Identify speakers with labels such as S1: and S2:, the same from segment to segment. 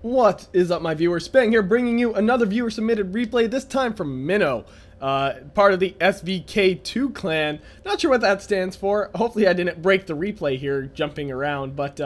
S1: What is up, my viewers? Spang here, bringing you another viewer-submitted replay, this time from Minnow, part of the SVK2 clan. Not sure what that stands for. Hopefully I didn't break the replay here, jumping around, but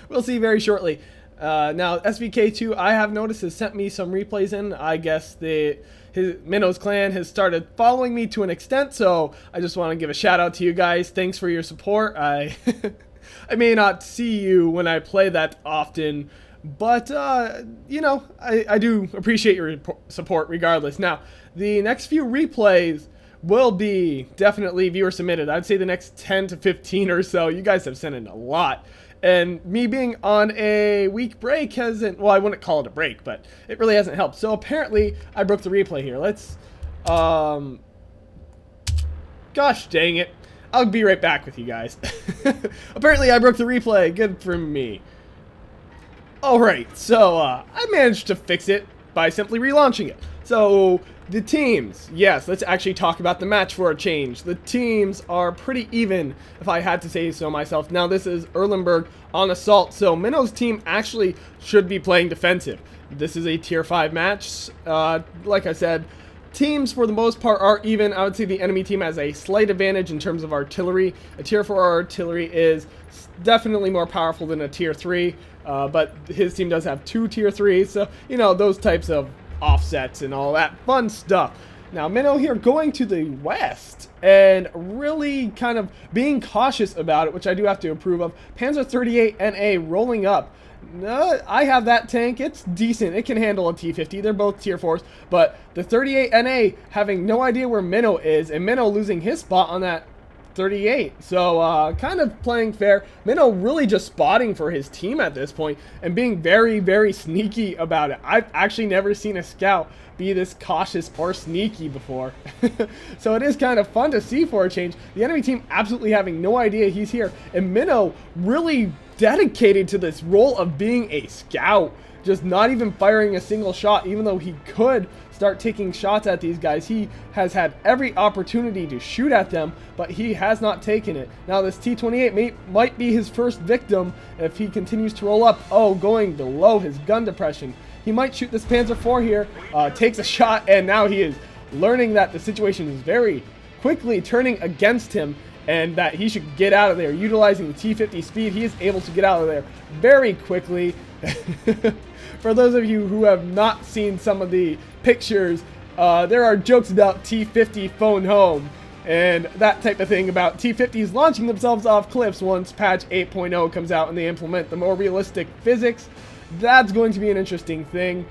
S1: we'll see very shortly. Now, SVK2, I have noticed, has sent me some replays in. I guess Minnow's clan has started following me to an extent, so I just want to give a shout out to you guys. Thanks for your support. I may not see you when I play that often, but, you know, I do appreciate your support regardless. Now, the next few replays will be definitely viewer submitted. I'd say the next 10 to 15 or so. You guys have sent in a lot. And me being on a week break hasn't, well, I wouldn't call it a break, but it really hasn't helped. So apparently I broke the replay here. Let's, gosh dang it. I'll be right back with you guys. Apparently I broke the replay. Good for me. Alright, so I managed to fix it by simply relaunching it. So the teams, yes, let's actually talk about the match for a change. The teams are pretty even, if I had to say so myself. Now this is Erlenberg on assault, so Minnow's team actually should be playing defensive. This is a tier 5 match. Like I said, teams for the most part are even. I would say the enemy team has a slight advantage in terms of artillery. A tier 4 artillery is definitely more powerful than a tier 3, but his team does have 2 tier 3s, so you know, those types of offsets and all that fun stuff. Now Minnow here going to the west and really kind of being cautious about it, which I do have to approve of. Panzer 38 NA rolling up. I have that tank. It's decent. It can handle a T-50. They're both tier 4s, but the 38 NA having no idea where Minnow is, and Minnow losing his spot on that 38. So kind of playing fair. Minnow really just spotting for his team at this point and being very, very sneaky about it. I've actually never seen a scout be this cautious or sneaky before. So it is kind of fun to see for a change. The enemy team absolutely having no idea he's here, and Minnow really dedicated to this role of being a scout, just not even firing a single shot, even though he could start taking shots at these guys. He has had every opportunity to shoot at them, but he has not taken it. Now this T-28 might be his first victim if he continues to roll up. Oh, going below his gun depression. He might shoot this Panzer IV here, takes a shot, and now he is learning that the situation is very quickly turning against him and that he should get out of there. Utilizing the T-50 speed, he is able to get out of there very quickly. For those of you who have not seen some of the pictures, there are jokes about T-50 phone home and that type of thing about T-50s launching themselves off cliffs once patch 8.0 comes out and they implement the more realistic physics. That's going to be an interesting thing.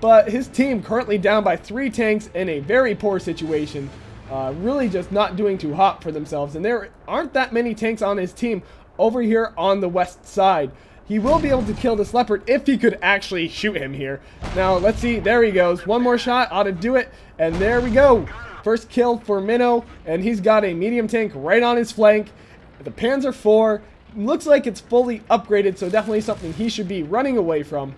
S1: But his team currently down by 3 tanks in a very poor situation. Really just not doing too hot for themselves, and there aren't that many tanks on his team over here on the west side. He will be able to kill this Leopard if he could actually shoot him here. Now let's see, there he goes, one more shot ought to do it, and there we go. First kill for Minnow, and he's got a medium tank right on his flank. The Panzer IV looks like it's fully upgraded, so definitely something he should be running away from.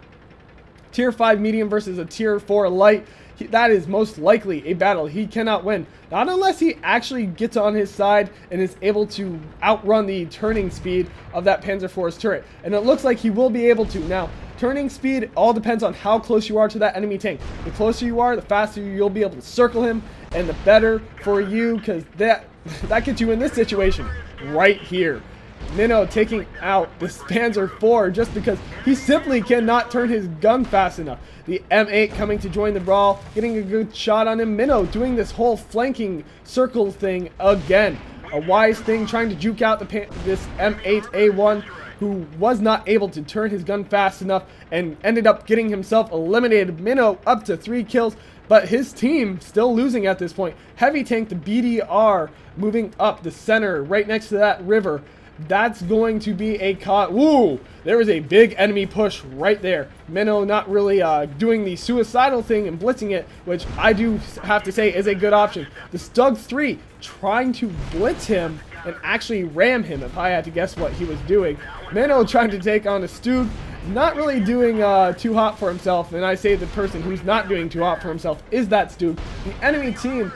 S1: Tier 5 medium versus a tier 4 light. That is most likely a battle he cannot win. Not unless he actually gets on his side and is able to outrun the turning speed of that Panzer IV's turret. And it looks like he will be able to. Now, turning speed all depends on how close you are to that enemy tank. The closer you are, the faster you'll be able to circle him, and the better for you, because that gets you in this situation right here. Minnow taking out this Panzer IV just because he simply cannot turn his gun fast enough. The M8 coming to join the brawl, getting a good shot on him. Minnow doing this whole flanking circle thing again. A wise thing, trying to juke out this M8A1, who was not able to turn his gun fast enough and ended up getting himself eliminated. Minnow up to 3 kills, but his team still losing at this point. Heavy tank, the BDR, moving up the center right next to that river. That's going to be a woo! There is a big enemy push right there. Minnow not really doing the suicidal thing and blitzing it, which I do have to say is a good option. The Stug 3 trying to blitz him and actually ram him, if I had to guess what he was doing. Minnow trying to take on the Stug, not really doing too hot for himself, and I say the person who's not doing too hot for himself is that Stug. The enemy team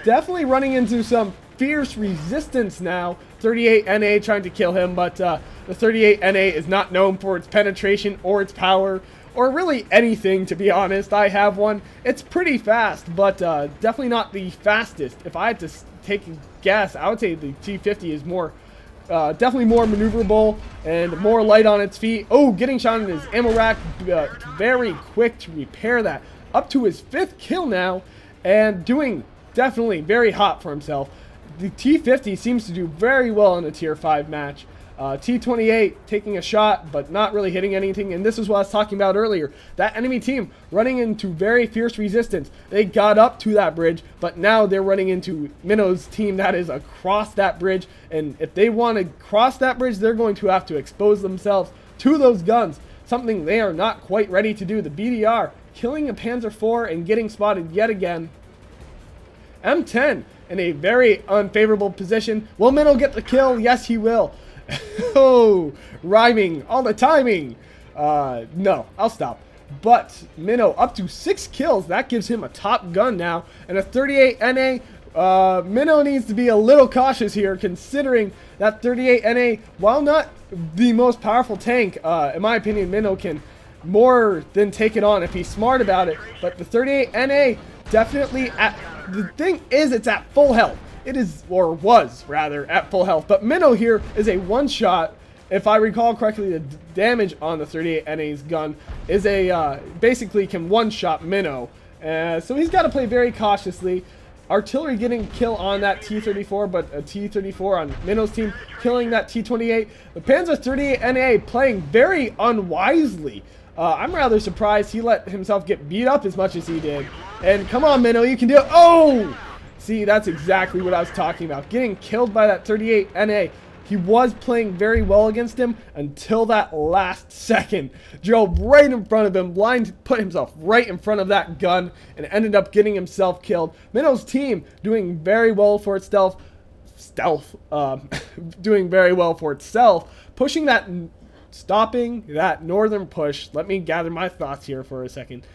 S1: definitely running into some fierce resistance now. 38 NA trying to kill him, but the 38 NA is not known for its penetration or its power or really anything, to be honest. I have one. It's pretty fast, but definitely not the fastest. If I had to take a guess, I would say the T-50 is more, definitely more maneuverable and more light on its feet. Oh, getting shot in his ammo rack, very quick to repair that. Up to his 5th kill now, and doing definitely very hot for himself. The T-50 seems to do very well in a tier 5 match. T-28 taking a shot, but not really hitting anything. And this is what I was talking about earlier. That enemy team running into very fierce resistance. They got up to that bridge, but now they're running into Minnow's team that is across that bridge. And if they want to cross that bridge, they're going to have to expose themselves to those guns. Something they are not quite ready to do. The BDR killing a Panzer IV and getting spotted yet again. M10 in a very unfavorable position. Will Minnow get the kill? Yes, he will. Oh, rhyming, all the timing. No, I'll stop. But Minnow up to 6 kills. That gives him a top gun now. And a 38 NA. Minnow needs to be a little cautious here, considering that 38 NA, while not the most powerful tank, in my opinion, Minnow can more than take it on if he's smart about it. But the 38 NA definitely the thing is, it's at full health. It is, or was rather, at full health. But Minnow here is a one-shot. If I recall correctly, the damage on the 38 NA's gun is a, basically can one-shot Minnow. So he's got to play very cautiously. Artillery getting kill on that T-34, but a T-34 on Minnow's team killing that T-28. The Panzer 38 NA playing very unwisely. I'm rather surprised he let himself get beat up as much as he did. And come on, Minnow, you can do it. Oh! See, that's exactly what I was talking about. Getting killed by that 38 NA. He was playing very well against him until that last second. Drove right in front of him, put himself right in front of that gun, and ended up getting himself killed. Minnow's team doing very well for itself. Doing very well for itself. Pushing that, stopping that northern push. Let me gather my thoughts here for a second.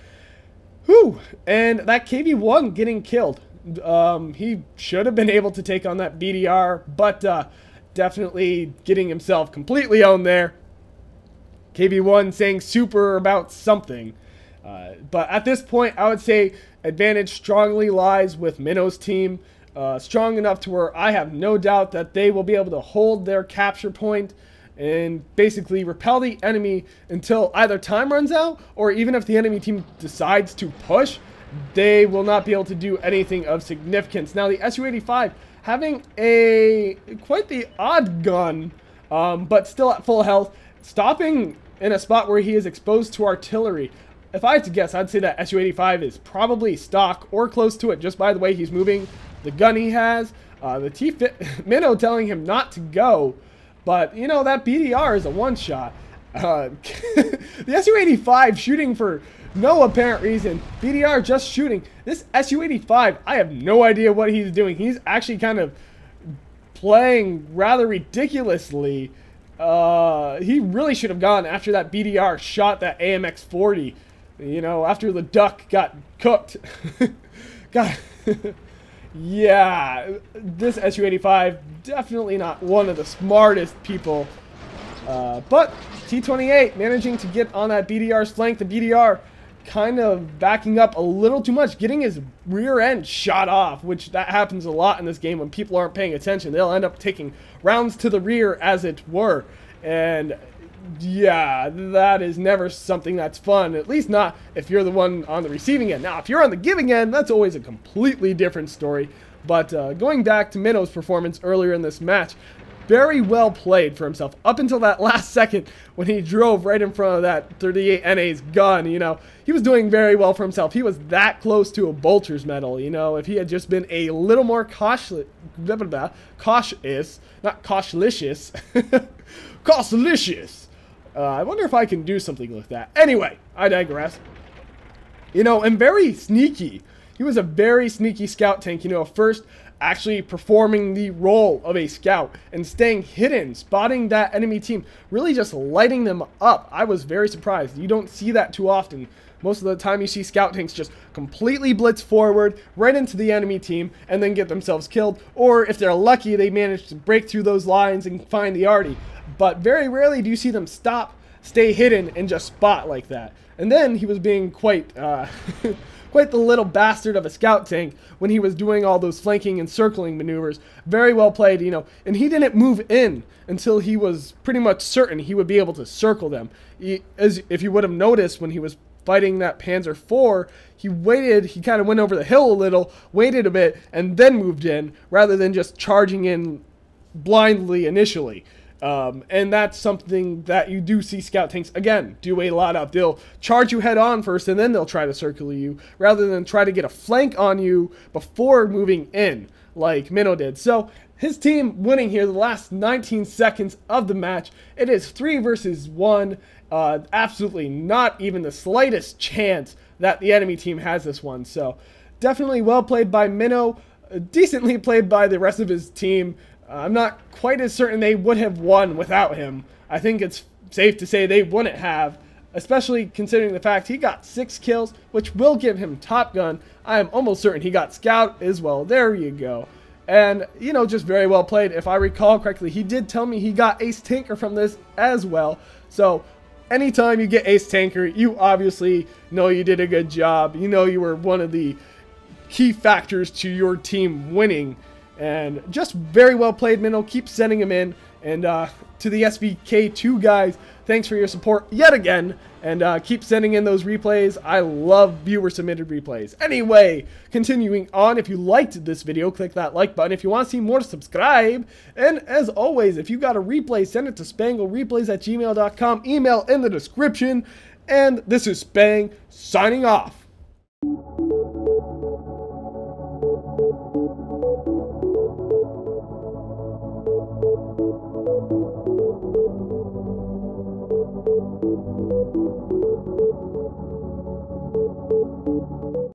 S1: Whew. And that KV-1 getting killed. He should have been able to take on that BDR, but definitely getting himself completely owned there. KV-1 saying super about something. But at this point, I would say advantage strongly lies with Minnow's team. Strong enough to where I have no doubt that they will be able to hold their capture point and basically repel the enemy until either time runs out, or even if the enemy team decides to push, they will not be able to do anything of significance. Now, the Su-85 having quite the odd gun, but still at full health, stopping in a spot where he is exposed to artillery. If I had to guess, I'd say that Su-85 is probably stock or close to it, just by the way he's moving, the gun he has. The T-50, Minnow telling him not to go, but you know, that BDR is a one-shot. The Su-85 shooting for no apparent reason. BDR just shooting. This Su-85, I have no idea what he's doing. He's actually kind of playing rather ridiculously. He really should have gone after that BDR shot that AMX-40. You know, after the duck got cooked. God. Yeah, this Su-85, definitely not one of the smartest people. But T-28 managing to get on that BDR's flank. The BDR kind of backing up a little too much, getting his rear end shot off, which that happens a lot in this game when people aren't paying attention. They'll end up taking rounds to the rear, as it were. And yeah, that is never something that's fun, at least not if you're the one on the receiving end. Now, if you're on the giving end, that's always a completely different story. But going back to Minnow's performance earlier in this match, very well played for himself up until that last second when he drove right in front of that 38 NA's gun. You know, he was doing very well for himself. He was that close to a Bolter's medal. You know, if he had just been a little more cautious, not cautious, cautious. I wonder if I can do something with that. Anyway, I digress. You know, and very sneaky. He was a very sneaky scout tank, you know, first actually performing the role of a scout and staying hidden, spotting that enemy team, really just lighting them up. I was very surprised. You don't see that too often. Most of the time you see scout tanks just completely blitz forward right into the enemy team and then get themselves killed. Or if they're lucky, they manage to break through those lines and find the arty. But very rarely do you see them stop, stay hidden and just spot like that. And then he was being quite quite the little bastard of a scout tank when he was doing all those flanking and circling maneuvers. Very well played, you know, and he didn't move in until he was pretty much certain he would be able to circle them. As if you would have noticed when he was fighting that Panzer IV, he waited, he kind of went over the hill a little, waited a bit, and then moved in, rather than just charging in blindly initially. And that's something that you do see scout tanks, again, do a lot of. They'll charge you head on first, and then they'll try to circle you, rather than try to get a flank on you before moving in, like Minnow did. So his team winning here the last 19 seconds of the match. It is 3 versus 1. Absolutely not even the slightest chance that the enemy team has this one. So definitely well played by Minnow. Decently played by the rest of his team. I'm not quite as certain they would have won without him. I think it's safe to say they wouldn't have, especially considering the fact he got 6 kills, which will give him Top Gun. I am almost certain he got Scout as well. There you go. And, you know, just very well played. If I recall correctly, he did tell me he got Ace Tanker from this as well. So anytime you get Ace Tanker, you obviously know you did a good job. You know you were one of the key factors to your team winning. And just very well played, Minnow. Keep sending him in. And to the SVK2 guys, thanks for your support yet again. And keep sending in those replays. I love viewer-submitted replays. Anyway, continuing on, if you liked this video, click that like button. If you want to see more, subscribe. And as always, if you got a replay, send it to spanglereplays@gmail.com. Email in the description. And this is Spang, signing off.